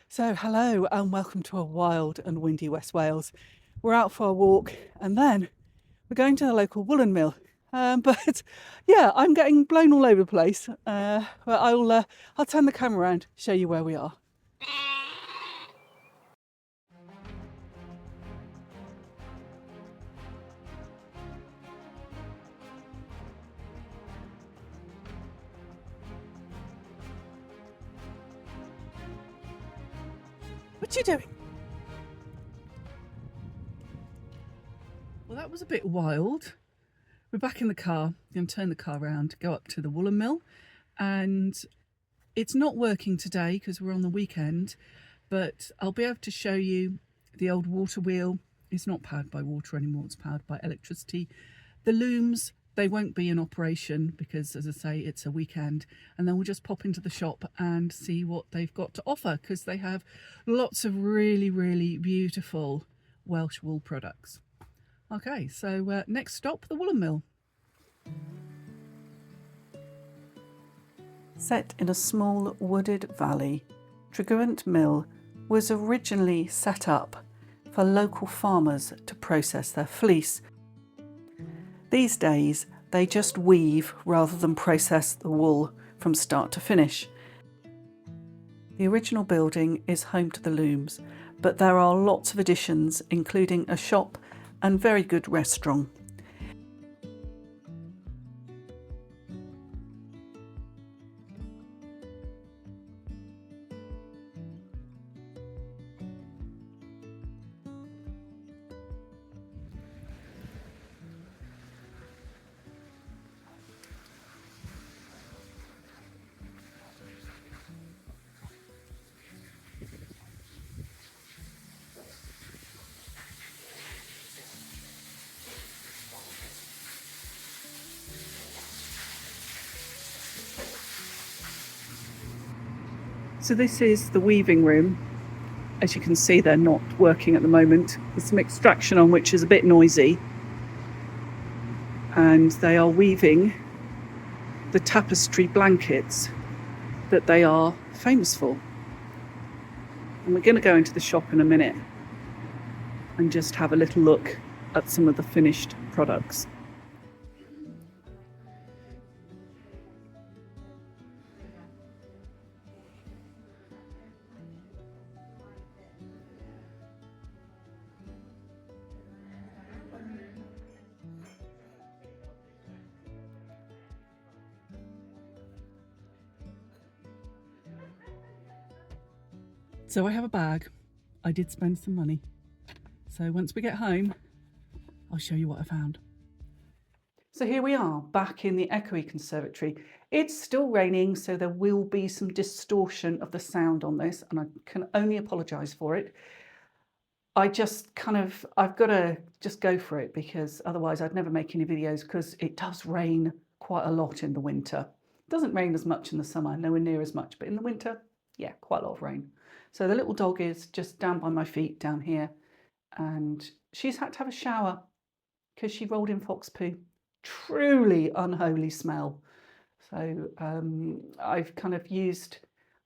So hello and welcome to a wild and windy West Wales. We're out for a walk and then we're going to the local woolen mill. But yeah, I'm getting blown all over the place. But I'll turn the camera around, show you where we are. What are you doing? Well, that was a bit wild. We're back in the car. I'm going to turn the car around, go up to the woolen mill, and it's not working today because we're on the weekend, but I'll be able to show you the old water wheel. It's not powered by water anymore, it's powered by electricity. The looms, they won't be in operation because, as I say, it's a weekend, and then we'll just pop into the shop and see what they've got to offer because they have lots of really beautiful Welsh wool products. Okay, so next stop, the woolen mill. Set in a small wooded valley, Tregwynt Mill was originally set up for local farmers to process their fleece. These days, they just weave rather than process the wool from start to finish. The original building is home to the looms, but there are lots of additions, including a shop and very good restaurant. So this is the weaving room. As you can see, they're not working at the moment. There's some extraction on which is a bit noisy. And they are weaving the tapestry blankets that they are famous for. And we're going to go into the shop in a minute and just have a little look at some of the finished products. So I have a bag. I did spend some money. So once we get home, I'll show you what I found. So here we are, back in the Echoey Conservatory. It's still raining, so there will be some distortion of the sound on this, and I can only apologise for it. I've got to just go for it because otherwise I'd never make any videos because it does rain quite a lot in the winter. It doesn't rain as much in the summer, nowhere near as much, but in the winter, yeah, quite a lot of rain. So the little dog is just down by my feet down here, and she's had to have a shower because she rolled in fox poo. Truly unholy smell. So I've kind of used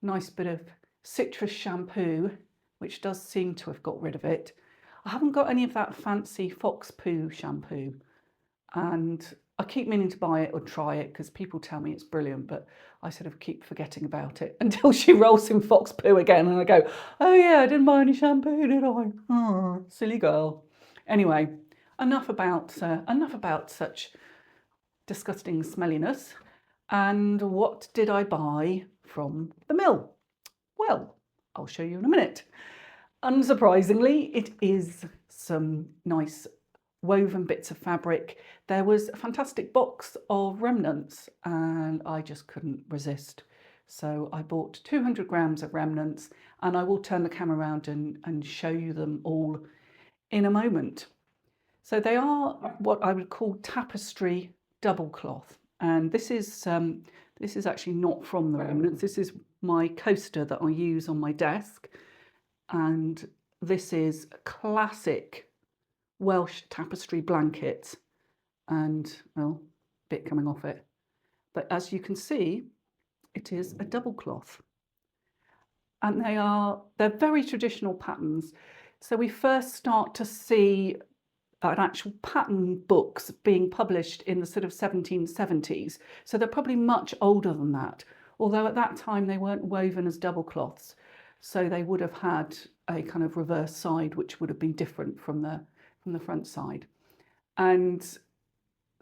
a nice bit of citrus shampoo, which does seem to have got rid of it. I haven't got any of that fancy fox poo shampoo, and I keep meaning to buy it or try it because people tell me it's brilliant, but I sort of keep forgetting about it until she rolls in fox poo again and I go, oh yeah, I didn't buy any shampoo, did I? Oh, silly girl. Anyway, enough about such disgusting smelliness. And what did I buy from the mill? Well, I'll show you in a minute. Unsurprisingly, it is some nice woven bits of fabric. There was a fantastic box of remnants and I just couldn't resist. So I bought 200 grams of remnants, and I will turn the camera around and show you them all in a moment. So they are what I would call tapestry double cloth. And this is actually not from the remnants. This is my coaster that I use on my desk. And this is classic Welsh tapestry blanket, and well, a bit coming off it. But as you can see, it is a double cloth. and they're very traditional patterns. So we first start to see an actual pattern books being published in the sort of 1770s. So they're probably much older than that, although at that time they weren't woven as double cloths. So they would have had a kind of reverse side, which would have been different from the front side. And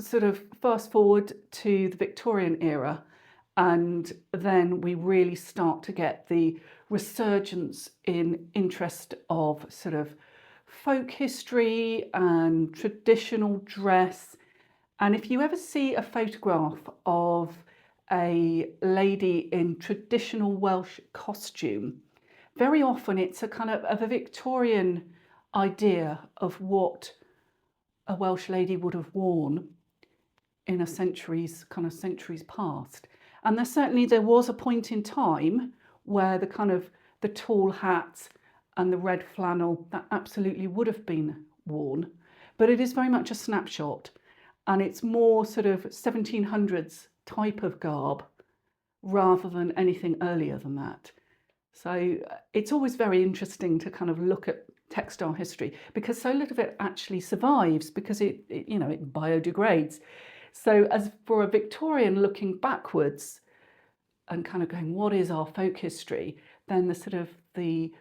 sort of fast forward to the Victorian era, and then we really start to get the resurgence in interest of sort of folk history and traditional dress. And if you ever see a photograph of a lady in traditional Welsh costume, very often it's a kind of a Victorian idea of what a Welsh lady would have worn in a centuries past. And there was a point in time where the tall hat and the red flannel, that absolutely would have been worn, but it is very much a snapshot, and it's more sort of 1700s type of garb rather than anything earlier than that. So it's always very interesting to kind of look at textile history, because so little of it actually survives, because it biodegrades. So as for a Victorian looking backwards and kind of going, what is our folk history? Then the sort of the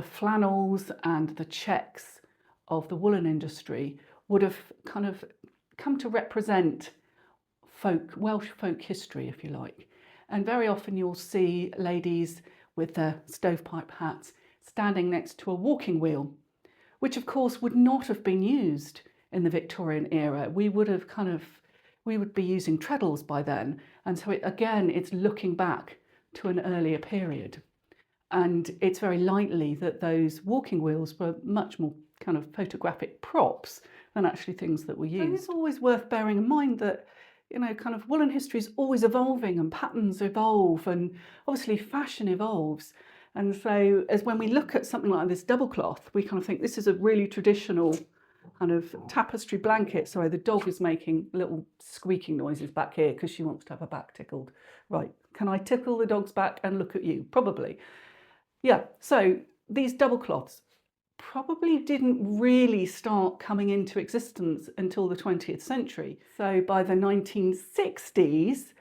flannels and the checks of the woolen industry would have kind of come to represent Welsh folk history, if you like. And very often you'll see ladies with their stovepipe hats standing next to a walking wheel, which of course would not have been used in the Victorian era. We would be using treadles by then. And so it's looking back to an earlier period. And it's very likely that those walking wheels were much more kind of photographic props than actually things that were used. And it's always worth bearing in mind that, kind of woolen history is always evolving, and patterns evolve, and obviously fashion evolves. And so as when we look at something like this double cloth, we kind of think this is a really traditional kind of tapestry blanket. Sorry, the dog is making little squeaking noises back here because she wants to have her back tickled. Right, can I tickle the dog's back and look at you? Probably. Yeah, so these double cloths probably didn't really start coming into existence until the 20th century. So by the 1960s,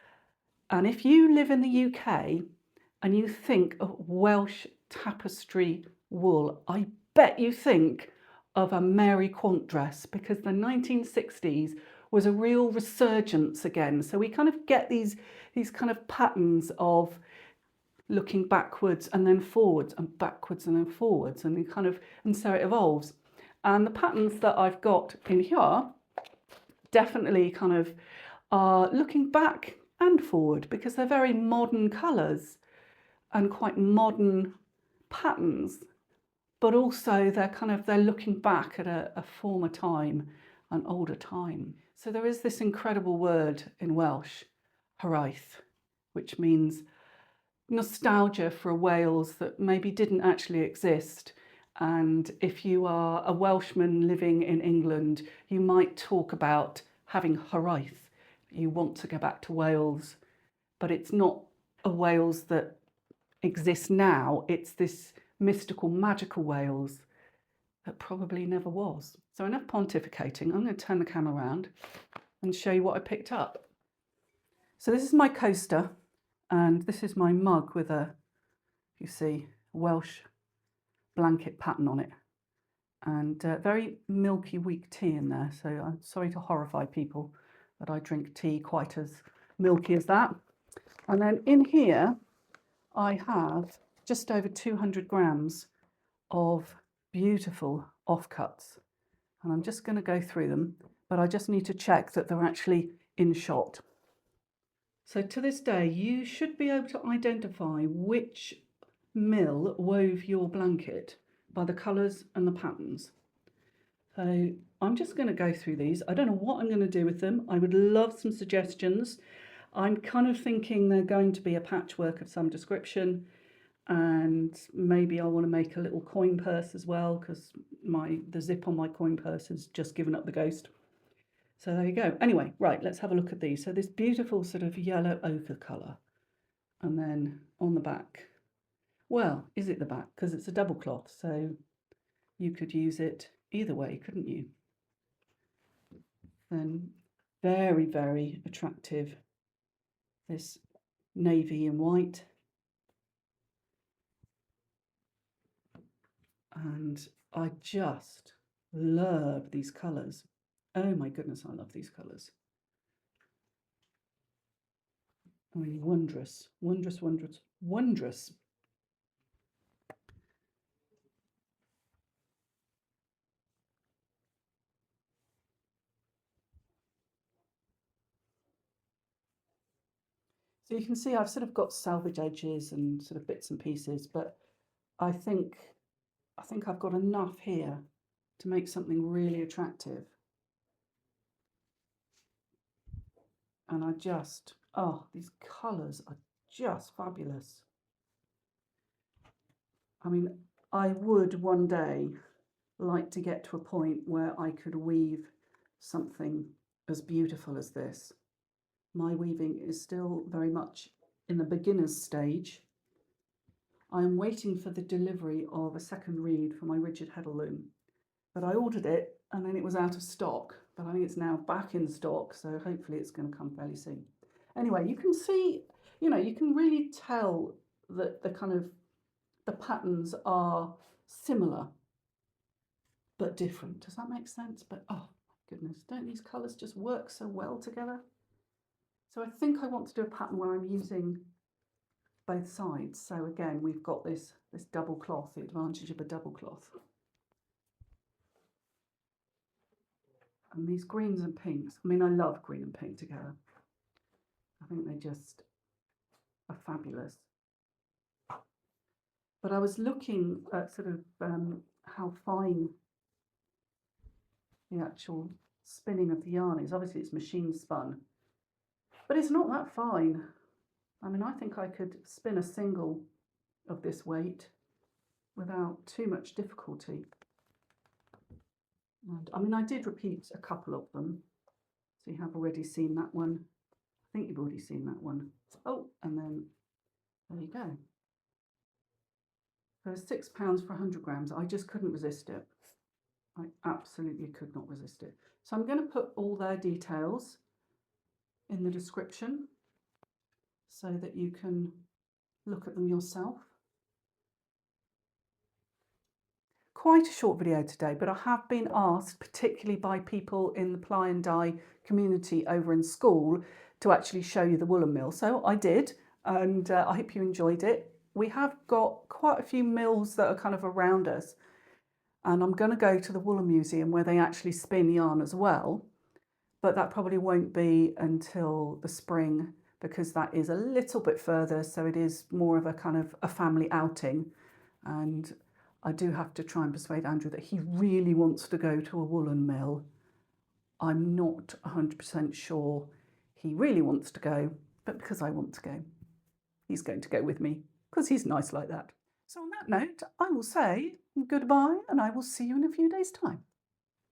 and if you live in the UK and you think of Welsh tapestry wool, I bet you think of a Mary Quant dress, because the 1960s was a real resurgence again. So we kind of get these kind of patterns of looking backwards and then forwards and backwards and then forwards, and so it evolves. And the patterns that I've got in here definitely kind of are looking back and forward, because they're very modern colours and quite modern patterns, but also they're looking back at a former time, an older time. So there is this incredible word in Welsh, hiraeth, which means nostalgia for a Wales that maybe didn't actually exist. And if you are a Welshman living in England, you might talk about having hiraeth. You want to go back to Wales, but it's not a Wales that exists now. It's this mystical, magical Wales that probably never was. So enough pontificating. I'm going to turn the camera around and show you what I picked up. So this is my coaster, and this is my mug with you see, Welsh blanket pattern on it, and very milky weak tea in there. So I'm sorry to horrify people, but I drink tea quite as milky as that. And then in here, I have just over 200 grams of beautiful offcuts. And I'm just going to go through them, but I just need to check that they're actually in shot. So to this day, you should be able to identify which mill wove your blanket by the colours and the patterns. So I'm just going to go through these. I don't know what I'm going to do with them. I would love some suggestions. I'm kind of thinking they're going to be a patchwork of some description, and maybe I want to make a little coin purse as well, because the zip on my coin purse has just given up the ghost. So there you go. Anyway, right, let's have a look at these. So this beautiful sort of yellow ochre colour, and then on the back Well, is it the back? Because it's a double cloth, so you could use it either way, couldn't you? Then very, very attractive, this navy and white. And I just love these colours. Oh my goodness, I love these colours. I mean, wondrous, wondrous, wondrous, wondrous. So you can see I've sort of got salvage edges and sort of bits and pieces, but I think I've got enough here to make something really attractive. And I just, oh, these colours are just fabulous. I mean, I would one day like to get to a point where I could weave something as beautiful as this. My weaving is still very much in the beginner's stage. I am waiting for the delivery of a second reed for my rigid heddle loom, but I ordered it and then it was out of stock, but I think it's now back in stock, so hopefully it's going to come fairly soon. Anyway, you can see, you know, you can really tell that the patterns are similar but different. Does that make sense? But oh my goodness, don't these colours just work so well together? So I think I want to do a pattern where I'm using both sides. So again, we've got this double cloth, the advantage of a double cloth. And these greens and pinks, I mean, I love green and pink together. I think they just are fabulous. But I was looking at sort of how fine the actual spinning of the yarn is. Obviously it's machine spun, but it's not that fine. I mean, I think I could spin a single of this weight without too much difficulty. And I mean, I did repeat a couple of them. So you have already seen that one. I think you've already seen that one. Oh, and then there you go. So £6 for 100 grams. I just couldn't resist it. I absolutely could not resist it. So I'm going to put all their details in the description so that you can look at them yourself. Quite a short video today, but I have been asked, particularly by people in the ply and dye community over in school, to actually show you the woolen mill. So I did, and I hope you enjoyed it. We have got quite a few mills that are kind of around us, and I'm going to go to the Woolen Museum where they actually spin yarn as well, but that probably won't be until the spring because that is a little bit further, so it is more of a kind of a family outing. And I do have to try and persuade Andrew that he really wants to go to a woolen mill. I'm not 100% sure he really wants to go, but because I want to go, he's going to go with me because he's nice like that. So on that note, I will say goodbye and I will see you in a few days' time.